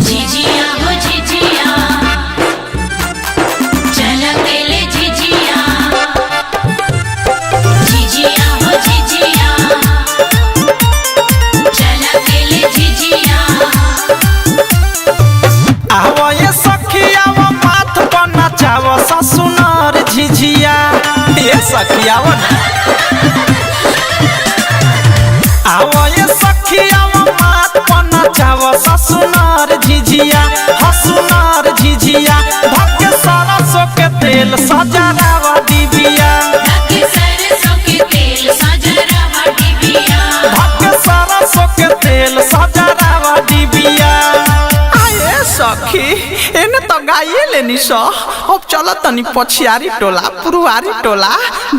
झिझिया हो झिझिया चल अकेले झिझिया झिझिया हो झिझिया चल अकेले झिझिया। आवो ये सखिया वो माथ पर नचावो ससुनार झिझिया ये सखिया वो आवो ये सखिया वो माथ पर नचावो ससुनार झिझिया हसुनार झिझिया धक्के सरसों के तेल सजरावा डिबिया धक्के सरसों के तेल सजरावा डिबिया धक्के सरसों के तेल सजरावा डिबिया। सखी एने तो गाये लेनी सो अब चलो तनी पछियारी टोला पुरुवारी टोला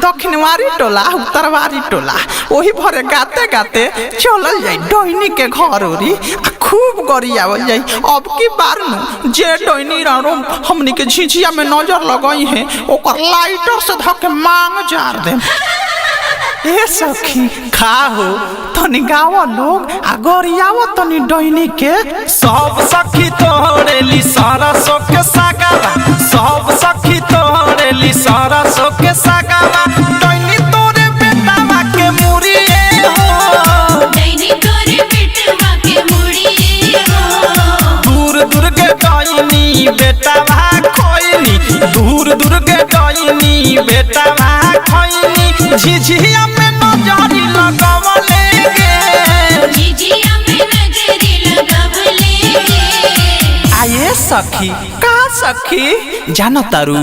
दक्षिणवारी टोला उत्तरवारी टोला वही भरे गाते गाते चलल जाई डोइनी के घर ओरी खूब गरियावल जाई। अब की बार नु जे डोइनी राणो हमनी के झिझिया में नजर लगाई है ओकर लाइटर से धके मांग जार दे। ए सखी खाओ तनी गावा लोग आ गरियावा तनी डोइनी के सब सखी तोड़ेली सरसों के सागावा सब सखी तोड़ेली सरसों के सागावा डोइनी तोरे बेटावा के मुड़िए हो डोइनी तोरे बेटवा के मुड़िए हो दूर दूर के डोइनी बेटावा खोइनी दूर दूर के डोइनी बेटावा खोइनी झिझिया में नजरी लगावले गे झिझिया में नजरी लगावले गे। आये सखी का सखी जान तारू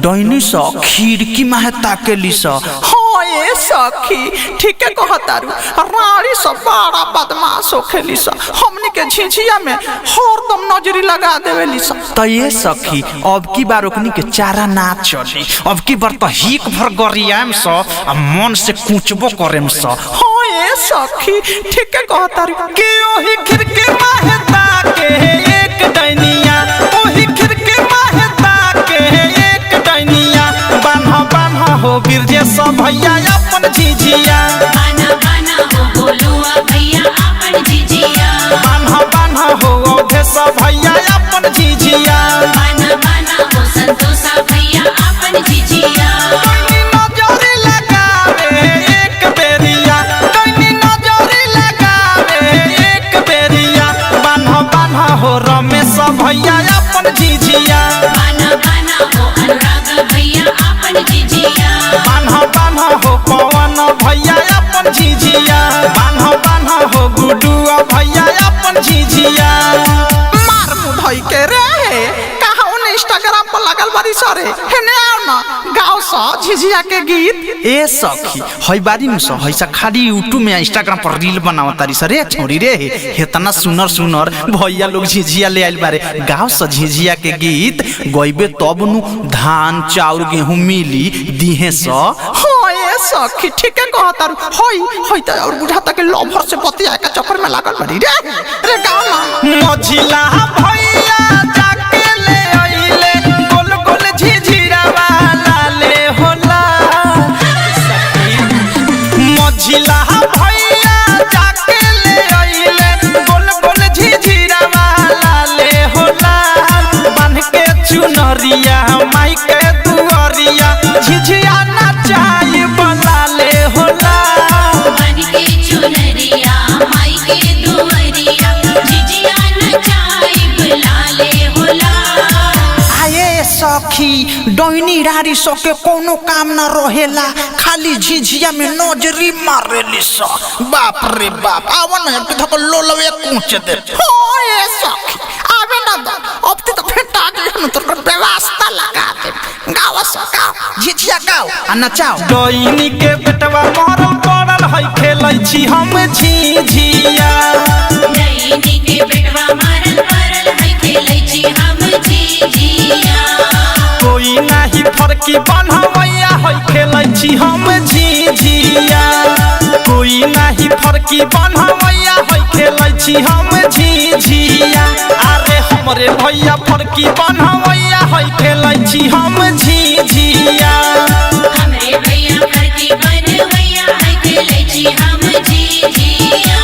डोइनी सो खिड़की में ताकेली सो हाँ ये सखी ठीक है कह तारू रानी सो बड़ा बदमाश होखेली सो हमनी के झिझिया में हरदम नजरी लगा देवेली सो। तो ये सखी अब की बार ओकनी के चारा ना चली अब की बार तो हिक भर गरियाम सो आ मन से कुचबो करेम सो हाँ ये सखी ठीक है कह तारू के ओही खिड़की में ताके एक डैनिया ओही खिड़की में ताके एक डैनिया बान्हा बान्हा हो बिरजे सब भैया अपन झिझिया बाना बाना हो बोलुआ भैया अपन झिझिया बान्हा बान्हा हो औधे सब भैया अपन झिझिया बाना बाना हो संतोषा भैया अपन झिझिया डोइनी नजरी लगावे एक बेरिया डोइनी नजरी लगावे एक बेरिया बान्हा बान्हा हो रमेश भैया अपन झिझिया बाना बाना हो अनुराग भैया अपन झिझिया बान्हा बान्हा हो पवन भैया अपन झिझिया बान्हा बान्हा हो गुड्डू भैया अपन झिझिया मार मुधई के रे कहाँ उन इंस्टाग्राम पर लगल बारी सरे हेने आओ ना गाओ सा झिझिया के गीत ए सखी हई बारी नु सा हईसा खाली यूट्यूब में इंस्टाग्राम पर रील बनावा तारी सरे छोरी रे हेतना सुनर सुनर भैया लोग झिझिया ले आइल बारे गाओ सा झिझिया के गीत गइबे तब नु धान चाउर गेहूं मिली दिहे सा ए सखी ठीक है कह तारू हई हई त और बुझाता के लवर से बतिया के चक्कर में लागल बारी रे गाओ ना मझिला भैया जाके ले आइले गोल गोल झिझिरा वाला ले होला मझिला भैया जाके ले आइले गोल गोल झिझिरा वाला ले होला बन के चुनरिया माई के दुआरिया झिझिया नचाई बला ले होला बन के चुनरिया माई के दुआरिया झिझिया नचाई बुलाले होला। आये सखी डोइनी रारी सो के कोनो काम न रहेला खाली झिझिया में नजरी मारेली सो बाप रे बाप आवन न धक लोलवे कूच दे ओए सखी आवे न अब तो फेटा दे न तो व्यवस्था लगा दे गाओ सका झिझिया गाओ आ नचाओ डोइनी के बेटवा मरल पड़ल है खेलै छी हम झिझिया डोइनी के बेटवा मरल पड़ल है खेलै छी हम झिझिया कोई नाही फरकी बनवैया है खेलै छी हम झिझिया कोई नाही फरकी बनवैया है खेलै छी हम झिझिया अरे हमरे भैया फरकी बनवैया है खेलै छी हम झिझिया हमरे भैया फरकी बनवैया है खेलै छी हम झिझिया।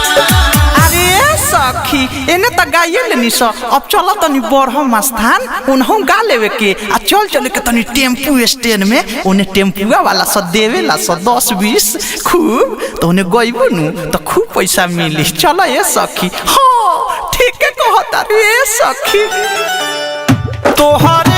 अरे सखी एने त गाइए लेनी स अब चल तनी बरहम स्थान उनहु गा लेवे के आ चल चल के तनी टेम्पू स्टैंड में उन्हें टेम्पुआ वाला स देवेला स 10-20 खूब तो उन्हें गइबो नु तो खूब पैसा मिली। चल ये सखी हाँ ठीक है कहता रे सखी तोहर